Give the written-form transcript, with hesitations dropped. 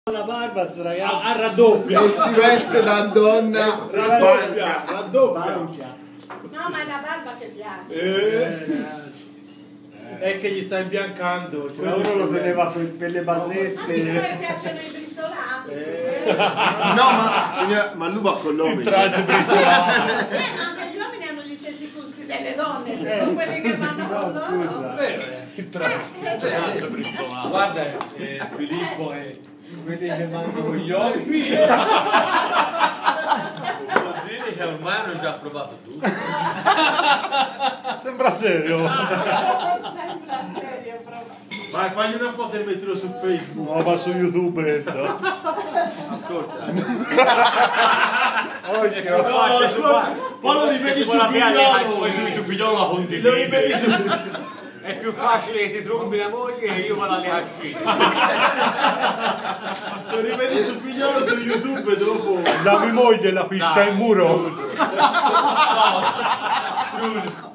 La barba sto ragazzo a raddoppia e si veste da donna raddoppia. No, ma è la barba che piace. È che gli sta imbiancando, ma uno lo teneva per le A basette. me piacciono i brizzolati. no ma signora, ma lui va con l'uomo Tranzi brizzolati. Ma anche gli uomini hanno gli stessi gusti delle donne, se sono quelli che vanno no, con loro. scusa. Il tranzo brizzolato. Guarda, Filippo è Quelli che vanno con gli occhi. Dire che ormai hanno già provato tutto. Sembra serio. Sembra serio proprio. Vai, fagli una foto e mettilo su Facebook. No, va su YouTube questo. Ascolta. Occhio. Poi lo rivedi su Poi figliolo. tu figliolo la Lo condividi. rivedi su... È più facile che ti trombi la moglie che io vado alle hashish. Lo rivedi su figliolo su YouTube dopo. La mia moglie la piscia in muro. No.